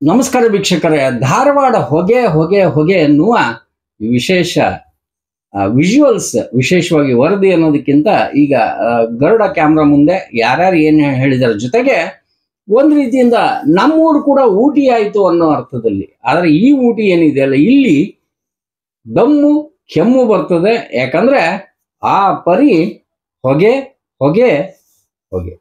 ನಮಸ್ಕಾರ ವೀಕ್ಷಕರೇ. ಧಾರವಾಡ ಹೊಗೆ ಹೊಗೆ ಹೊಗೆ ಎನ್ನುವ ವಿಶೇಷ ವಿಜುವಲ್ಸ್, ವಿಶೇಷವಾಗಿ ವರದಿ ಅನ್ನೋದಕ್ಕಿಂತ ಈಗ ಗರುಡ ಕ್ಯಾಮ್ರಾ ಮುಂದೆ ಯಾರ್ಯಾರು ಏನು ಹೇಳಿದರ ಜೊತೆಗೆ ಒಂದು ರೀತಿಯಿಂದ ನಮ್ಮೂರು ಕೂಡ ಊಟಿ ಆಯಿತು ಅನ್ನೋ ಅರ್ಥದಲ್ಲಿ. ಆದರೆ ಈ ಊಟಿ ಏನಿದೆ ಅಲ್ಲ, ಇಲ್ಲಿ ದಮ್ಮು ಕೆಮ್ಮು ಬರ್ತದೆ. ಯಾಕಂದ್ರೆ ಆ ಪರಿ ಹೊಗೆ ಹೊಗೆ ಹೊಗೆ.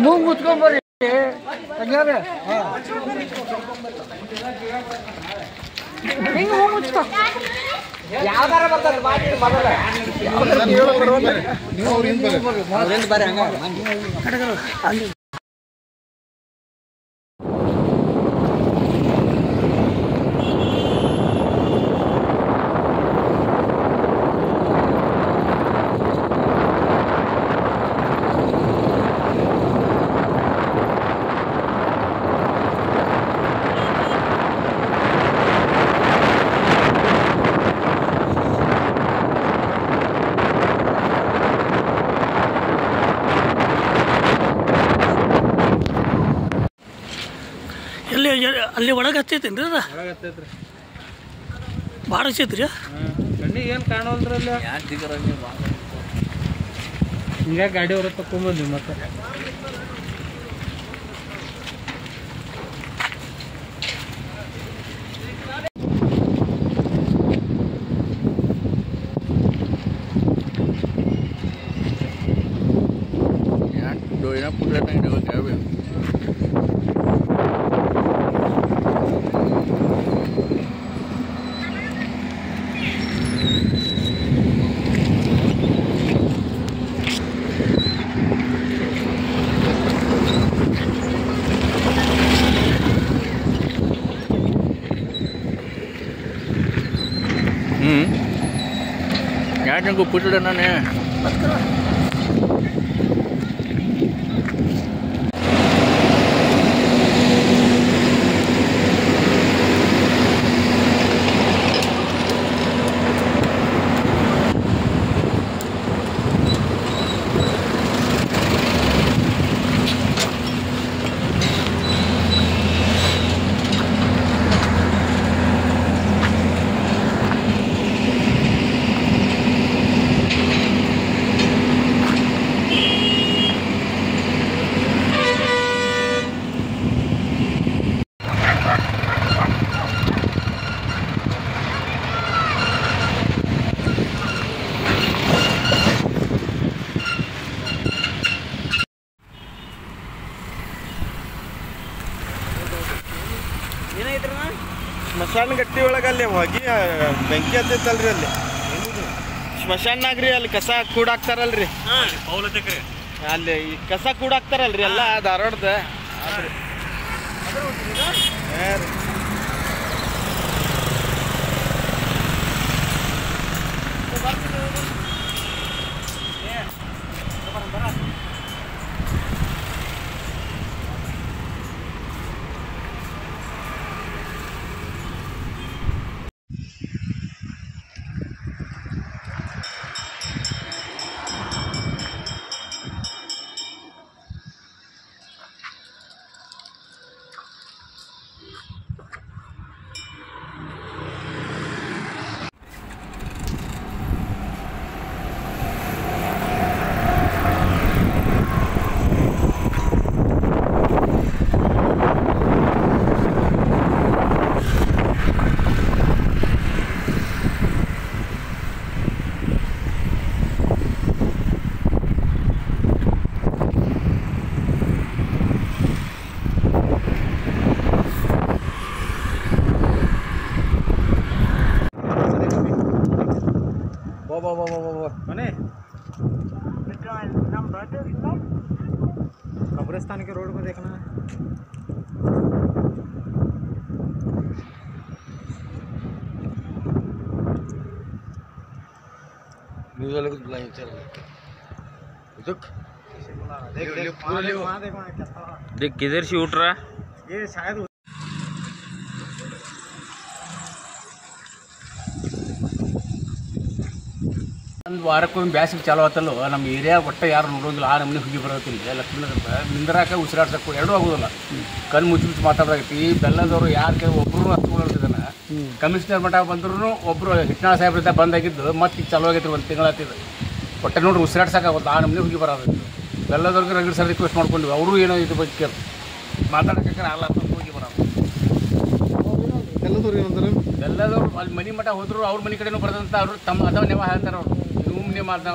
मूंग मुझको ಅಲ್ಲಿ ಒಳಗೆ ಹಚ್ಚೈತೇನ್ರಿ ಅದ? ಒಳಗೆ ಹತ್ತೈತ್ರಿ. ಭಾಳ ಹಚ್ಚೈತ್ರಿ. ಕಣ್ಣಿಗೆ ಏನು ಕಾಣೋಲ್ರಿ ಅಲ್ಲಿ. ಹಿಂಗಾಗಿ ಗಾಡಿ ಹೊರ ತಕೊಂಬಂದ್ವಿ ಮತ್ತೆ. ಯಾಕೆ ಪುಟ್ಟಡ ನಾನೇ ಸ್ಮಶಾನ ಗಟ್ಟಿ ಒಳಗೆ ಅಲ್ಲಿ ಹೋಗಿ ಬೆಂಕಿ ಹತ್ತೈತಲ್ರಿ ಅಲ್ಲಿ ಸ್ಮಶಾನಾಗ್ರಿ. ಅಲ್ಲಿ ಕಸ ಕೂಡಾಕ್ತಾರಲ್ರಿ, ಅಲ್ಲಿ ಈ ಕಸ ಕೂಡಾಕ್ತಾರಲ್ರಿ ಎಲ್ಲ ಧಾರವಾಡದ. ಬರ್ತೀನಿ कब्रिस्तान के रोड को देखना है। न्यूज़ वाले को बुलाएं चल देख किधर से उठ रहा है ये शायद ಒಂದು ವಾರಕ್ಕೊಮ್ಮೆ ಬ್ಯಾಸಿಗೆ ಚಾಲು ಆತಲ್ಲೋ ನಮ್ಮ ಏರಿಯಾ ಒಟ್ಟು ಯಾರು ನೋಡೋದಿಲ್ಲ ಆ ನಮ್ಮನೆ ಹುಗಿ ಬರೋದಿಲ್ಲ ಲಕ್ಷ್ಮೀನಗರ ನಿಂದ್ರಾಕ ಉಸಿರಾಡ್ಸಕ್ಕೂ ಎರಡೂ ಆಗೋದಿಲ್ಲ ಕಣ್ಣು ಮುಚ್ಚಿ ಮುಚ್ಚಿ ಮಾತಾಡೋದಾಗೈತಿ ಈ ಬೆಲ್ಲದವರು ಯಾರು ಕೆಲವು ಒಬ್ಬರು ಹತ್ಕೊಂಡಿದ್ದಾನೆ ಕಮಿಷನರ್ ಮಠ ಬಂದ್ರೂ ಒಬ್ಬರು ಹಿಟ್ನಾಳ ಸಾಹೇಬ್ರಿಂದ ಬಂದಾಗಿದ್ದು ಮತ್ತೆ ಈಗ ಚಾಲು ಆಗೈತಿ ಒಂದು ತಿಂಗಳಾಗ್ತಿದ್ದು ಒಟ್ಟೆ ನೋಡ್ರಿ ಉಸಿರಾಡ್ಸಕ್ಕಾಗೋದು ಆ ನಮ್ಮನೆ ಹುಗಿ ಬರೋದು ಬೆಲ್ಲದವ್ರಿಗೆ ರಗಡ್ ಸರ್ ರಿಕ್ವೆಸ್ಟ್ ಮಾಡ್ಕೊಂಡ್ವಿ ಅವರು ಏನೋ ಇದು ಬಗ್ಗೆ ಕೇಳಿ ಮಾತಾಡೋಕೆ ಅಲ್ಲ ಹೋಗಿ ಬರೋದು ಬೆಲ್ಲದವ್ರು ಅಲ್ಲಿ ಮನೆ ಮಠ ಹೋದ್ರು ಅವ್ರ ಮನೆ ಕಡೆನೂ ಬರೋದಂತ ಅವರು ತಮ್ಮ ಅಥವಾ ನೀವು ಹೇಳ್ತಾರೆ ಅವರು ನೀವು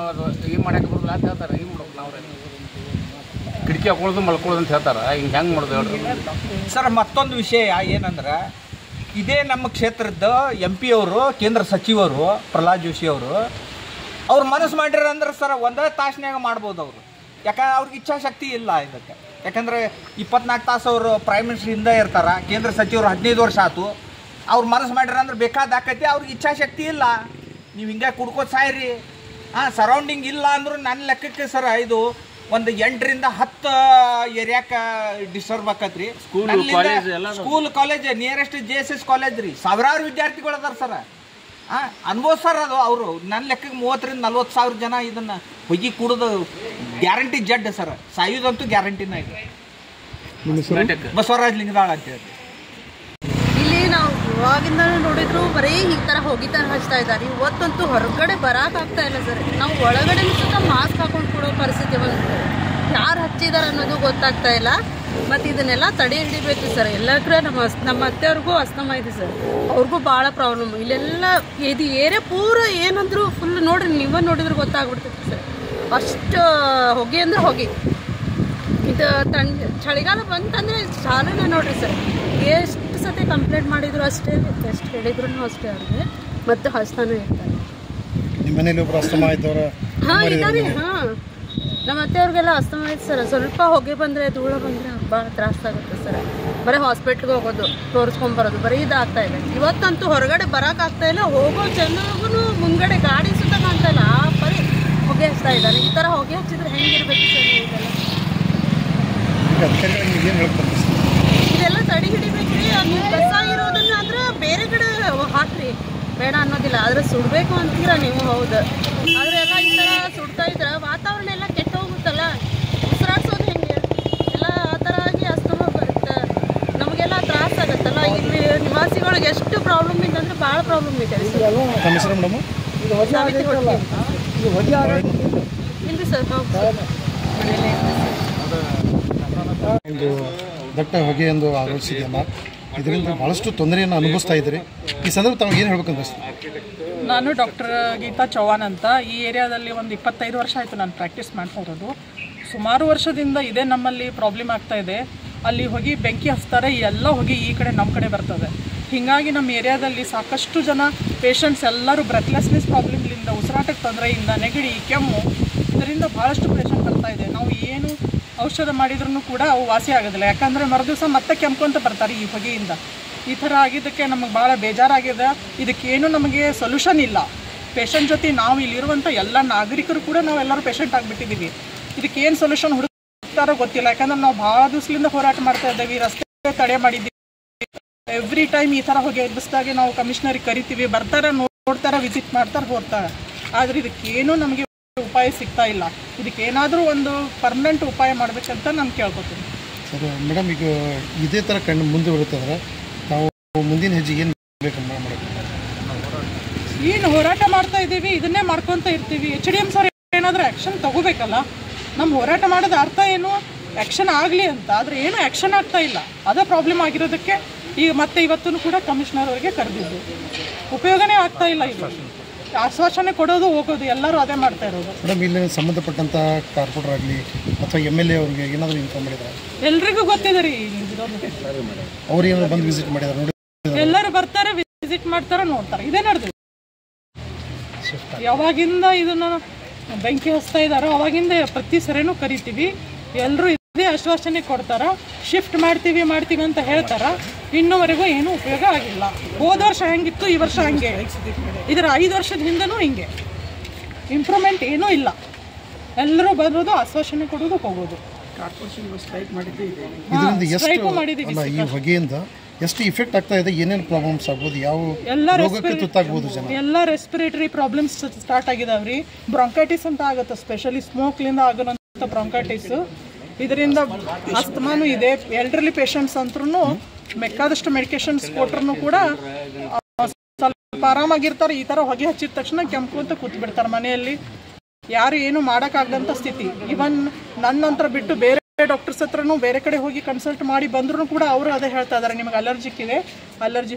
ಏನು ಮಾಡಕ್ಕೆ ಬರೋದಿಲ್ಲ ಅಂತ ಹೇಳ್ತಾರೆ ಏನು ಮಾಡೋದು ನಾವು ಕಿಟಕಿ ಹಾಕೊಳ್ಳೋದು ಮಲ್ಕೊಳ್ಳೋದು ಅಂತ ಹೇಳ್ತಾರೆ ಹಿಂಗೆ ಹೆಂಗೆ ಮಾಡೋದು ಹೇಳ್ರಿ ಸರ್ ಮತ್ತೊಂದು ವಿಷಯ ಏನಂದ್ರೆ ಇದೇ ನಮ್ಮ ಕ್ಷೇತ್ರದ MP ಅವರು ಕೇಂದ್ರ ಸಚಿವರು ಪ್ರಹ್ಲಾದ್ ಜೋಶಿ ಅವರು ಅವ್ರು ಮನಸ್ಸು ಮಾಡಿರಂದ್ರೆ ಸರ್ ಒಂದೇ ತಾಸಿನಾಗ ಮಾಡ್ಬೋದು ಅವರು ಯಾಕಂದ್ರೆ ಅವ್ರಿಗೆ ಇಚ್ಛಾಶಕ್ತಿ ಇಲ್ಲ ಇದಕ್ಕೆ ಯಾಕಂದರೆ 24 ತಾಸು ಅವರು ಪ್ರೈಮ್ ಮಿನಿಸ್ಟ್ರಿಂದ ಇರ್ತಾರೆ ಕೇಂದ್ರ ಸಚಿವರು 15 ವರ್ಷ ಆಯ್ತು ಅವ್ರು ಮನಸ್ಸು ಮಾಡಿರಂದ್ರೆ ಬೇಕಾದಾಕೈತಿ ಅವ್ರಿಗೆ ಇಚ್ಛಾಶಕ್ತಿ ಇಲ್ಲ ನೀವು ಹಿಂಗೆ ಕುಡ್ಕೋದು ಸಾಯ್ರಿ ಸರೌಂಡಿಂಗ್ ಇಲ್ಲ ಅಂದರೂ ನನ್ನ ಲೆಕ್ಕಕ್ಕೆ ಸರ್ ಇದು ಒಂದು 8 ರಿಂದ 10 ಏರಿಯಾಕ್ಕೆ ಡಿಸ್ಟರ್ಬ್ ಆಕತ್ರಿ school college nearest JSS college ರೀ ಸಾವಿರಾರು ವಿದ್ಯಾರ್ಥಿಗಳು ಅದಾರ ಸರ್ ಅನ್ಬೋದು ಸರ್ ಅದು ಅವರು ನನ್ನ ಲೆಕ್ಕಕ್ಕೆ 30 ರಿಂದ 40 ಸಾವಿರ ಜನ ಇದನ್ನು ಹೊಯ್ಗಿ ಕುಡಿದು ಗ್ಯಾರಂಟಿ ಜಡ್ ಸರ್ ಸಾಯೋದಂತೂ ಗ್ಯಾರಂಟಿನ ಇದೆ ಬಸವರಾಜ್ ಲಿಂಗದಾಳ್ ಅಂತೇಳಿ ಇಲ್ಲಿ ನಾವು ಇವಾಗಿಂದ ನೋಡಿದ್ರು ಬರೀ ಈ ಥರ ಹೋಗಿತಾನೆ ಹಚ್ತಾ ಇದ್ದಾರೆ ಇವತ್ತಂತೂ ಹೊರಗಡೆ ಬರೋಕ್ಕಾಗ್ತಾ ಇಲ್ಲ ಸರ್ ನಾವು ಒಳಗಡೆ ಸುತ್ತ ಮಾಸ್ಕ್ ಹಾಕೊಂಡು ಕೊಡೋ ಪರಿಸ್ಥಿತಿ ಬಂತು ಯಾರು ಹಚ್ಚಿದ್ದಾರೆ ಅನ್ನೋದು ಗೊತ್ತಾಗ್ತಾ ಇಲ್ಲ ಮತ್ತು ಇದನ್ನೆಲ್ಲ ತಡೆ ಹಿಡಿಬೇಕು ಸರ್ ಎಲ್ಲ ಕಡೆ ನಮ್ಮ ಅತ್ತೆಯವ್ರಿಗೂ ಅಸ್ತಮ ಇದೆ ಸರ್ ಅವ್ರಿಗೂ ಭಾಳ ಪ್ರಾಬ್ಲಮ್ ಇಲ್ಲೆಲ್ಲ ಇದು ಏರಿಯಾ ಪೂರ ಏನಂದ್ರು ಫುಲ್ ನೋಡ್ರಿ ನೀವೇ ನೋಡಿದ್ರೆ ಗೊತ್ತಾಗ್ಬಿಡ್ತೈತಿ ಸರ್ ಅಷ್ಟು ಹೊಗೆ ಅಂದ್ರೆ ಹೊಗೆ ಇದು ಚಳಿಗಾಲ ಬಂತಂದರೆ ಚಾಲನೆ ನೋಡ್ರಿ ಸರ್ ಎಷ್ಟು ಸತಿ ಕಂಪ್ಲೇಂಟ್ ಮಾಡಿದ್ರು ಅಷ್ಟೇ ಎಷ್ಟು ಹೇಳಿದ್ರು ಅಷ್ಟೇ ಅವ್ರಿಗೆ ಮತ್ತೆ ಹಚ್ತಾನೆ ಇರ್ತಾರೆ ನಿಮ್ಮ ಮನೇಲಿ ಒಬ್ರು ಅಸ್ತಮ ಆಯ್ತವ್ರ ಹಾಂ ಇದ್ದಾರೆ ಹಾಂ ನಮ್ಮ ಅತ್ತೆಯವ್ರಿಗೆಲ್ಲ ಅಸ್ತಮ ಆಯ್ತು ಸರ್ ಸ್ವಲ್ಪ ಹೊಗೆ ಬಂದರೆ ಧೂಳು ಬಂದರೆ ಭಾಳ ತ್ರಾಸಾಗುತ್ತೆ ಸರ್ ಬರೀ ಹಾಸ್ಪಿಟ್ಲಿಗೆ ಹೋಗೋದು ತೋರಿಸ್ಕೊಂಬರೋದು ಬರೀ ಇದಾಗ್ತಾ ಇದೆ ಇವತ್ತಂತೂ ಹೊರಗಡೆ ಬರೋಕ್ಕಾಗ್ತಾ ಇಲ್ಲ ಹೋಗೋ ಜನರಿಗೂ ಮುಂದ್ಗಡೆ ಗಾಡಿ ಸುತ್ತ ಕಾಣ್ತಾ ಇಲ್ಲ ಆ ಬರೀ ಹೊಗೆ ಹಚ್ತಾ ಇದ್ದಾರೆ ಈ ಥರ ಹೊಗೆ ಹಚ್ಚಿದ್ರೆ ಹೆಂಗಿರ್ಬೇಕು ಸರ್ ಇದೆಲ್ಲ ಇದೆಲ್ಲ ತಡೆ ಹಿಡಿಬೇಕ್ರಿ ನೀವು ಕಸ ಇರೋದನ್ನ ಅಂದ್ರೆ ಬೇರೆ ಕಡೆ ಹಾಕ್ರಿ ಬೇಡ ಅನ್ನೋದಿಲ್ಲ ಆದರೆ ಸುಡಬೇಕು ಅಂತೀರ ನೀವು ಹೌದು ಆದರೆ ಎಲ್ಲ ಈ ಥರ ಸುಡ್ತಾ ಇದ್ರೆ ವಾತಾವರಣ ಎಲ್ಲ ಕೆಟ್ಟ ಹೋಗುತ್ತಲ್ಲ ಉಸಿರಾಡ್ಸೋದು ಹೆಂಗೆ ಎಲ್ಲ ಆ ಥರ ಆಗಿ ಅಸ್ತಮ ಬರುತ್ತೆ ನಮಗೆಲ್ಲ ತ್ರಾಸ ಆಗುತ್ತಲ್ಲ ಇಲ್ಲಿ ನಿವಾಸಿಗಳಿಗೆ ಎಷ್ಟು ಪ್ರಾಬ್ಲಮ್ ಇದೆ ಅಂದರೆ ಭಾಳ ಪ್ರಾಬ್ಲಮ್ ಇದೆ ಸಾವಿತ್ರಿ ಕೊಡ್ತೀವಿ ಇಲ್ರಿ ಸರ್ ಒಂದು ದಟ್ಟ ಹೊಗೆ ಎಂದು ಆರೋಪಿಸಿದೆಯಲ್ಲ ಇದರಿಂದ ಭಾಳಷ್ಟು ತೊಂದರೆಯನ್ನು ಅನುಭವಿಸ್ತಾ ಇದ್ದೀರಿ ಈ ಸಂದರ್ಭ ತಾವು ಏನು ಹೇಳ್ಬೇಕಂತ ನಾನು ಡಾಕ್ಟರ್ ಗೀತಾ ಚೌಹಾನ್ ಅಂತ ಈ ಏರಿಯಾದಲ್ಲಿ ಒಂದು 25 ವರ್ಷ ಆಯಿತು ನಾನು ಪ್ರಾಕ್ಟೀಸ್ ಮಾಡ್ತಾ ಇರೋದು ಸುಮಾರು ವರ್ಷದಿಂದ ಇದೇ ನಮ್ಮಲ್ಲಿ ಪ್ರಾಬ್ಲಮ್ ಆಗ್ತಾ ಇದೆ ಅಲ್ಲಿ ಹೋಗಿ ಬೆಂಕಿ ಹಚ್ತಾರೆ ಎಲ್ಲ ಹೋಗಿ ಈ ಕಡೆ ನಮ್ಮ ಕಡೆ ಬರ್ತದೆ ಹೀಗಾಗಿ ನಮ್ಮ ಏರಿಯಾದಲ್ಲಿ ಸಾಕಷ್ಟು ಜನ ಪೇಷಂಟ್ಸ್ ಎಲ್ಲರೂ ಬ್ರೆತ್ಲೆಸ್ನೆಸ್ ಪ್ರಾಬ್ಲಮ್ಲಿಂದ ಉಸಿರಾಟಕ್ಕೆ ತೊಂದರೆಯಿಂದ ನೆಗಡಿ ಕೆಮ್ಮು ಇದರಿಂದ ಭಾಳಷ್ಟು ಪೇಷಂಟ್ ಬರ್ತಾ ಇದೆ ನಾವು ಏನು ಔಷಧ ಮಾಡಿದ್ರೂ ಕೂಡ ಅವು ವಾಸಿ ಆಗೋದಿಲ್ಲ ಯಾಕಂದರೆ ಮರುದಿವಸ ಮತ್ತೆ ಕೆಮ್ಕೊಂತ ಬರ್ತಾರೆ ಈ ಹೊಗೆಯಿಂದ ಈ ಥರ ಆಗಿದ್ದಕ್ಕೆ ನಮಗೆ ಭಾಳ ಬೇಜಾರಾಗಿದೆ ಇದಕ್ಕೇನು ನಮಗೆ ಸೊಲ್ಯೂಷನ್ ಇಲ್ಲ ಪೇಷಂಟ್ ಜೊತೆ ನಾವು ಇಲ್ಲಿರುವಂಥ ಎಲ್ಲ ನಾಗರಿಕರು ಕೂಡ ನಾವೆಲ್ಲರೂ ಪೇಷಂಟ್ ಆಗಿಬಿಟ್ಟಿದ್ದೀವಿ ಇದಕ್ಕೇನು ಸೊಲ್ಯೂಷನ್ ಹುಡುಕ್ತಾರೋ ಗೊತ್ತಿಲ್ಲ ಯಾಕಂದ್ರೆ ನಾವು ಭಾಳ ದಿವಸದಿಂದ ಹೋರಾಟ ಮಾಡ್ತಾ ಇದ್ದೀವಿ ರಸ್ತೆ ತಡೆ ಮಾಡಿದ್ದೀವಿ ಎವ್ರಿ ಟೈಮ್ ಈ ಥರ ಹೊಗೆ ಎಬ್ಬಿಸಿದಾಗೆ ನಾವು ಕಮಿಷನರಿಗೆ ಕರಿತೀವಿ ಬರ್ತಾರೆ ನೋಡ್ತಾರೆ ವಿಸಿಟ್ ಮಾಡ್ತಾರೆ ಹೋಗ್ತಾರೆ ಆದರೆ ಇದಕ್ಕೇನು ನಮಗೆ ಉಪಾಯ ಸಿಗ್ತಾ ಇಲ್ಲ ಇದಕ್ಕೇನಾದರೂ ಒಂದು ಪರ್ಮನೆಂಟ್ ಉಪಾಯ ಮಾಡಬೇಕಂತ ನಾನು ಕೇಳ್ಕೊತೀನಿ ಸರ್ ಮೇಡಮ್ ಈಗ ಇದೇ ಥರ ಕಣ್ಣು ಮುಂದೆ ಬರುತ್ತಂದ್ರೆ ನಾವು ಮುಂದಿನ ಹೆಜ್ಜೆಗೆ ಏನು ಏನು ಹೋರಾಟ ಮಾಡ್ತಾ ಇದ್ದೀವಿ ಇದನ್ನೇ ಮಾಡ್ಕೊತ ಇರ್ತೀವಿ HDM ಸರ್ ಏನಾದರೂ ಆ್ಯಕ್ಷನ್ ತಗೋಬೇಕಲ್ಲ ನಮ್ಮ ಹೋರಾಟ ಮಾಡೋದು ಅರ್ಥ ಏನು ಆ್ಯಕ್ಷನ್ ಆಗಲಿ ಅಂತ ಆದರೆ ಏನು ಆ್ಯಕ್ಷನ್ ಆಗ್ತಾ ಇಲ್ಲ ಅದೇ ಪ್ರಾಬ್ಲಮ್ ಆಗಿರೋದಕ್ಕೆ ಈಗ ಮತ್ತೆ ಇವತ್ತೂ ಕೂಡ ಕಮಿಷನರ್ ಅವರಿಗೆ ಕರೆದಿದ್ದು ಉಪಯೋಗನೇ ಆಗ್ತಾ ಇಲ್ಲ ಇದು ಆಶ್ವಾಸನೆ ಕೊಡೋದು ಹೋಗೋದು ಎಲ್ಲರೂ ಅದೇ ಮಾಡ್ತಾ ಇರೋದು ಮೇಡಮ್ ಇಲ್ಲಿ ಸಂಬಂಧಪಟ್ಟಂಥ ಕಾರ್ಪೊರೇಟರ್ ಆಗಲಿ ಅಥವಾ MLA ಅವ್ರಿಗೆ ಏನಾದರೂ ಇನ್ಫಾರ್ಮ್ ಮಾಡಿದ್ದಾರೆ ಎಲ್ರಿಗೂ ಗೊತ್ತಿದೆ ರೀ ಅವ್ರು ಏನಾದ್ರು ಬಂದು ವಿಸಿಟ್ ಮಾಡಿದ್ದಾರೆ ನೋಡಿ ಎಲ್ಲರೂ ಬರ್ತಾರೆ ವಿಸಿಟ್ ಮಾಡ್ತಾರೆ ನೋಡ್ತಾರೆ ಇದೇ ನಡೆದಿದೆ ಯಾವಾಗಿಂದ ಇದನ್ನು ಬೆಂಕಿ ಹಚ್ತಾ ಇದ್ದಾರೋ ಅವಾಗಿಂದ ಪ್ರತಿ ಸರಿನೂ ಕರಿತೀವಿ ಎಲ್ಲರೂ ಅದೇ ಆಶ್ವಾಸನೆ ಕೊಡ್ತಾರ, ಶಿಫ್ಟ್ ಮಾಡ್ತೀವಿ ಅಂತ ಹೇಳ್ತಾರ. ಇನ್ನೂವರೆಗೂ ಏನೂ ಉಪಯೋಗ ಆಗಿಲ್ಲ. ಹೋದ ವರ್ಷ ಹೆಂಗಿತ್ತು ಈ ವರ್ಷ ಹಂಗೆ, ಇದರ 5 ವರ್ಷದ ಹಿಂದನೂ ಹಿಂಗೆ. ಇಂಪ್ರೂವ್ಮೆಂಟ್ ಏನೂ ಇಲ್ಲ. ಎಲ್ಲರೂ ಬರೋದು, ಆಶ್ವಾಸನೆ ಕೊಡೋದು, ಹೋಗೋದು. ಇದರಿಂದ ಎಷ್ಟು ಅಲ್ಲ ಈ ಹೊಗೆಯಿಂದ ಎಷ್ಟು ಇಫೆಕ್ಟ್ ಆಗ್ತಾ ಇದೆ, ಏನೇನು ಪ್ರಾಬ್ಲಮ್ಸ್ ಆಗ್ಬೋದು, ಯಾವ ರೋಗಕ್ಕೆ ತುತ್ತಾಗ್ಬೋದು ಜನ? ಎಲ್ಲ ರೆಸ್ಪಿರೇಟರಿ ಪ್ರಾಬ್ಲಮ್ಸ್ ಸ್ಟಾರ್ಟ್ ಆಗಿದಾವ್ರಿ. ಬ್ರಾಂಕೈಟಿಸ್ ಅಂತ ಆಗುತ್ತೆ, ಸ್ಪೆಷಲಿ ಸ್ಮೋಕ್ಲಿಂದ ಆಗೋಂಥ ಬ್ರಾಂಕೈಟಿಸ್. ಇದರಿಂದ ಅಸ್ತಮಾನು ಇದೆ. ಎಲ್ಡರ್ಲಿ ಪೇಷಂಟ್ಸ್ ಅಂತೂ ಬೇಕಾದಷ್ಟು ಮೆಡಿಕೇಶನ್ಸ್ ಕೊಟ್ರು ಕೂಡ ಸ್ವಲ್ಪ ಆರಾಮಾಗಿರ್ತಾರೆ. ಈ ಥರ ಹೊಗೆ ಹಚ್ಚಿದ ತಕ್ಷಣ ಕೆಂಪು ಅಂತ ಕೂತ್ ಬಿಡ್ತಾರೆ ಮನೆಯಲ್ಲಿ. ಯಾರು ಏನು ಮಾಡೋಕ್ಕಾಗದಂಥ ಸ್ಥಿತಿ. ಇವನ್ ನನ್ನ ನಂತರ ಬಿಟ್ಟು ಬೇರೆ ಡಾಕ್ಟರ್ಸ್ ಹತ್ರನೂ ಬೇರೆ ಕಡೆ ಹೋಗಿ ಕನ್ಸಲ್ಟ್ ಮಾಡಿ ಬಂದ್ರೂ ಕೂಡ ಅವರು ಅದೇ ಹೇಳ್ತಾ ಇದ್ದಾರೆ, ನಿಮಗೆ ಅಲರ್ಜಿಕ್ ಇದೆ,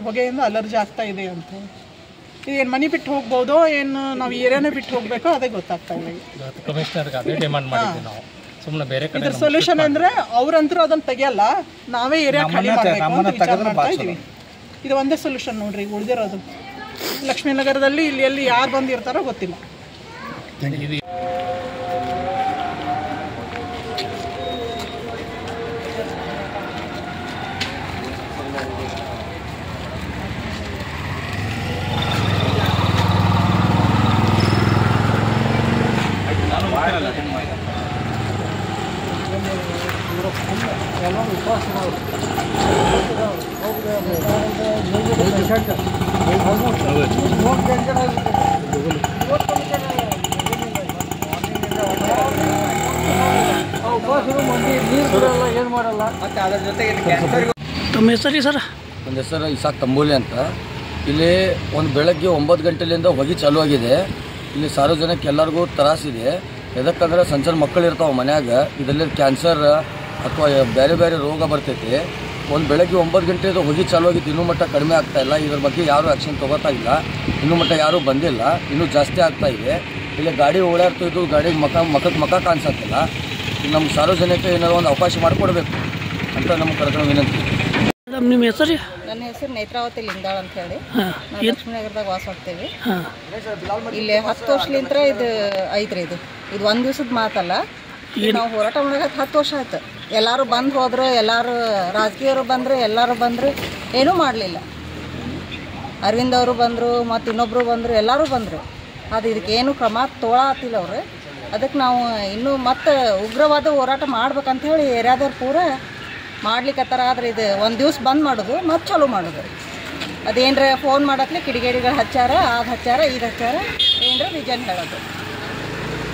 ಹೊಗೆಯಿಂದ ಅಲರ್ಜಿ ಆಗ್ತಾ ಇದೆ ಅಂತ. ಇದೇನು ಮನೆ ಬಿಟ್ಟು ಹೋಗ್ಬೋದೋ ಏನು ನಾವು ಏರಿಯಾನೇ ಬಿಟ್ಟು ಹೋಗ್ಬೇಕೋ ಅದೇ ಗೊತ್ತಾಗ್ತಾ ಇಲ್ಲ. ಇದ್ರ ಸೊಲ್ಯೂಷನ್ ಅಂದ್ರೆ ಅವ್ರಂತರೂ ಅದನ್ನ ತೆಗಿಯಲ್ಲ, ನಾವೇ ಏರಿಯಾ ಖಾಲಿ ಮಾಡ್ತಾ ಇದೀವಿ. ಇದು ಒಂದೇ ಸೊಲ್ಯೂಷನ್ ನೋಡ್ರಿ ಉಳಿದಿರೋದು. ಲಕ್ಷ್ಮೀನಗರದಲ್ಲಿ ಇಲ್ಲಿ ಎಲ್ಲಿ ಯಾರು ಬಂದಿರ್ತಾರೋ ಗೊತ್ತಿಲ್ಲ. ತಮ್ಮ ಹೆಸರು ಸರ್? ನನ್ನ ಹೆಸರು ಇಸಾಕ್ ತಂಬೋಲಿ ಅಂತ. ಇಲ್ಲಿ ಒಂದು ಬೆಳಗ್ಗೆ 9 ಗಂಟೆಲಿಂದ ಹೊಗೆ ಚಾಲೂ ಆಗಿದೆ. ಇಲ್ಲಿ ಸಾರ್ವಜನಿಕ ಎಲ್ಲರಿಗೂ ತ್ರಾಸಿದೆ. ಎದಕ್ಕಂದ್ರೆ ಸಣ್ಣ ಮಕ್ಕಳು ಇರ್ತಾವೆ ಮನ್ಯಾಗ, ಇದರಲ್ಲಿ ಕ್ಯಾನ್ಸರ್ ಅಥವಾ ಬೇರೆ ಬೇರೆ ರೋಗ ಬರ್ತೈತಿ. ಒಂದು ಬೆಳಗ್ಗೆ 9 ಗಂಟೆದು ಹೊಗೆ ಚಾಲೂ ಆಗಿದ್ದು ಇನ್ನೂ ಮಟ್ಟ ಕಡಿಮೆ ಆಗ್ತಾ ಇಲ್ಲ. ಇದ್ರ ಬಗ್ಗೆ ಯಾರೂ ಆ್ಯಕ್ಷನ್ ತೊಗೋತಾ ಇಲ್ಲ. ಇನ್ನೂ ಮಟ್ಟ ಯಾರೂ ಬಂದಿಲ್ಲ, ಇನ್ನೂ ಜಾಸ್ತಿ ಆಗ್ತಾ ಇದೆ. ಇಲ್ಲಿ ಗಾಡಿ ಓಡಾಡ್ತಿದ್ದು ಗಾಡಿಗೆ ಮಖ ಕಾಣಿಸತ್ತಿಲ್ಲ. ನಮ್ಮ ಸಾರ್ವಜನಿಕ ಏನಾದ್ರು ಒಂದು ಅವಕಾಶ ಮಾಡಿಕೊಡ್ಬೇಕು ಅಂತ ನಮ್ಗೆ ಕರ್ಕೊಂಡು ವಿನಂತಿ. ನಿಮ್ಮ ಹೆಸರು? ನನ್ನ ಹೆಸರು ನೇತ್ರಾವತಿ ಲಿಂಗಾಳ್ ಅಂತ ಹೇಳಿ. ನಾವು ಲಕ್ಷ್ಮೀನಗರದಾಗ ವಾಸ ಆಗ್ತೇವೆ. ಇಲ್ಲಿ 10 ವರ್ಷಲಿಂತ್ರ ಇದು ಐತ್ರಿ. ಇದು ಒಂದು ದಿವಸದ ಮಾತಲ್ಲ. ನಾವು ಹೋರಾಟ ಮಾಡೋಕೆ 10 ವರ್ಷ ಆಯ್ತು. ಎಲ್ಲರೂ ಬಂದು ಹೋದ್ರು, ಎಲ್ಲರೂ ರಾಜಕೀಯವರು ಬಂದರು, ಎಲ್ಲರೂ ಬಂದರು, ಏನೂ ಮಾಡಲಿಲ್ಲ. ಅರವಿಂದ್ ಅವರು ಬಂದರು, ಮತ್ತು ಇನ್ನೊಬ್ಬರು ಬಂದರು, ಎಲ್ಲರೂ ಬಂದರು. ಅದು ಇದಕ್ಕೇನು ಕ್ರಮ ತೊಗೊಳತ್ತಿಲ್ಲ ಅವರು. ಅದಕ್ಕೆ ನಾವು ಇನ್ನೂ ಮತ್ತೆ ಉಗ್ರವಾದ ಹೋರಾಟ ಮಾಡ್ಬೇಕಂತ ಹೇಳಿ ಏರಿಯಾದವ್ರು ಪೂರ ಮಾಡ್ಲಿಕ್ಕತ್ತಾರ. ಆದರೆ ಇದು ಒಂದು ದಿವ್ಸ ಬಂದ್ ಮಾಡೋದು ಮತ್ತೆ ಚಾಲೂ ಮಾಡೋದು. ಅದೇನ್ರ ಫೋನ್ ಮಾಡಕ್ಲಿ ಕಿಡಿಗೇಡಿಗಳು ಹಚ್ಚಾರ, ಅದು ಹಚ್ಚಾರ, ಇದು ಹಚ್ಚಾರ, ಏನರ ರೀಜನ್ ಹೇಳೋದು.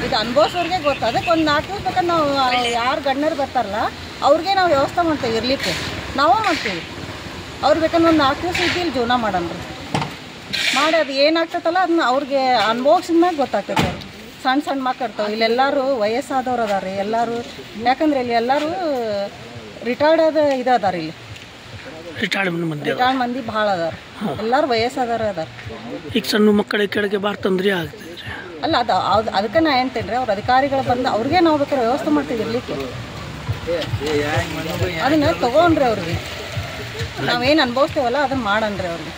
ಇದು ಅನುಭವಿಸೋರಿಗೆ ಗೊತ್ತು. ಅದಕ್ಕೆ ಒಂದು 4 ದಿವಸ ಬೇಕಾದ್ರೆ ನಾವು ಯಾರು ಗಣ್ಯರು ಬರ್ತಾರಲ್ಲ ಅವ್ರಿಗೆ ನಾವು ವ್ಯವಸ್ಥೆ ಮಾಡ್ತೇವೆ ಇರಲಿಕ್ಕೆ. ನಾವೇ ಮಾಡ್ತೀವಿ. ಅವ್ರು ಬೇಕಾದ್ರೆ ಒಂದು 4 ದಿವಸ ಇದ್ದಿಲ್ಲಿ ಜೀವನ ಮಾಡನ್ರಿ ಮಾಡಿ ಅದು ಏನಾಗ್ತೈತಲ್ಲ ಅದನ್ನ ಅವ್ರಿಗೆ ಅನುಭವಿಸಿದ ಮ್ಯಾಗ ಗೊತ್ತಾಗ್ತೈತೆ. ಅವ್ರು ಸಣ್ಣ ಮಕ್ಕಳು ಇರ್ತಾವೆ. ಇಲ್ಲೆಲ್ಲರೂ ವಯಸ್ಸಾದವ್ರು ಅದಾರೆ ಎಲ್ಲರೂ. ಯಾಕಂದ್ರೆ ಇಲ್ಲಿ ಎಲ್ಲರೂ ರಿಟೈರ್ಡ್ ಇದು ಅದಾರ. ಇಲ್ಲಿ ರಿಟೈರ್ಡ್ ಮಂದಿ ಭಾಳ ಅದಾರ. ಎಲ್ಲರೂ ವಯಸ್ಸಾದವ್ರು ಅದಾರ. ಈಗ ಸಣ್ಣ ಮಕ್ಕಳ ಕೆಳಗೆ ಬಾರ್ತಂದ್ರೆ ಆಗ್ತದೆ ಅಲ್ಲ. ಅದಕ್ಕೆ ನಾ ಹೇಳ್ತೇನೆ ರೀ, ಅವ್ರ ಅಧಿಕಾರಿಗಳು ಬಂದು ಅವ್ರಿಗೆ ನಾವು ಬೇಕಾದ್ರೆ ವ್ಯವಸ್ಥೆ ಮಾಡ್ತೀವಿ ಇರಲಿಕ್ಕೆ. ಅದನ್ನ ತಗೊಂಡ್ರಿ ಅವ್ರಿಗೆ ನಾವೇನು ಅನುಭವಿಸ್ತೇವಲ್ಲ ಅದನ್ನ ಮಾಡನ್ರಿ ಅವ್ರಿಗೆ.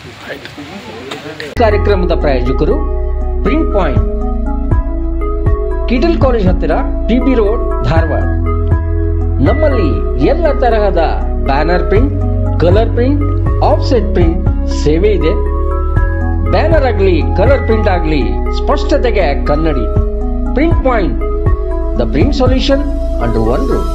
ಕಾರ್ಯಕ್ರಮದ ಪ್ರಾಯೋಜಕರು ಪ್ರಿಂಟ್ ಪಾಯಿಂಟ್, ಕಿಟಲ್ ಕಾಲೇಜ್ ಹತ್ತಿರ, TB ರೋಡ್, ಧಾರವಾಡ. ನಮ್ಮಲ್ಲಿ ಎಲ್ಲ ತರಹದ banner print, colour print, offset print ಸೇವೆ ಇದೆ. ಬ್ಯಾನರ್ ಆಗಲಿ ಕಲರ್ ಪ್ರಿಂಟ್ ಆಗಲಿ ಸ್ಪಷ್ಟತೆಗೆ ಕನ್ನಡಿ. Print point, the print solution under one roof.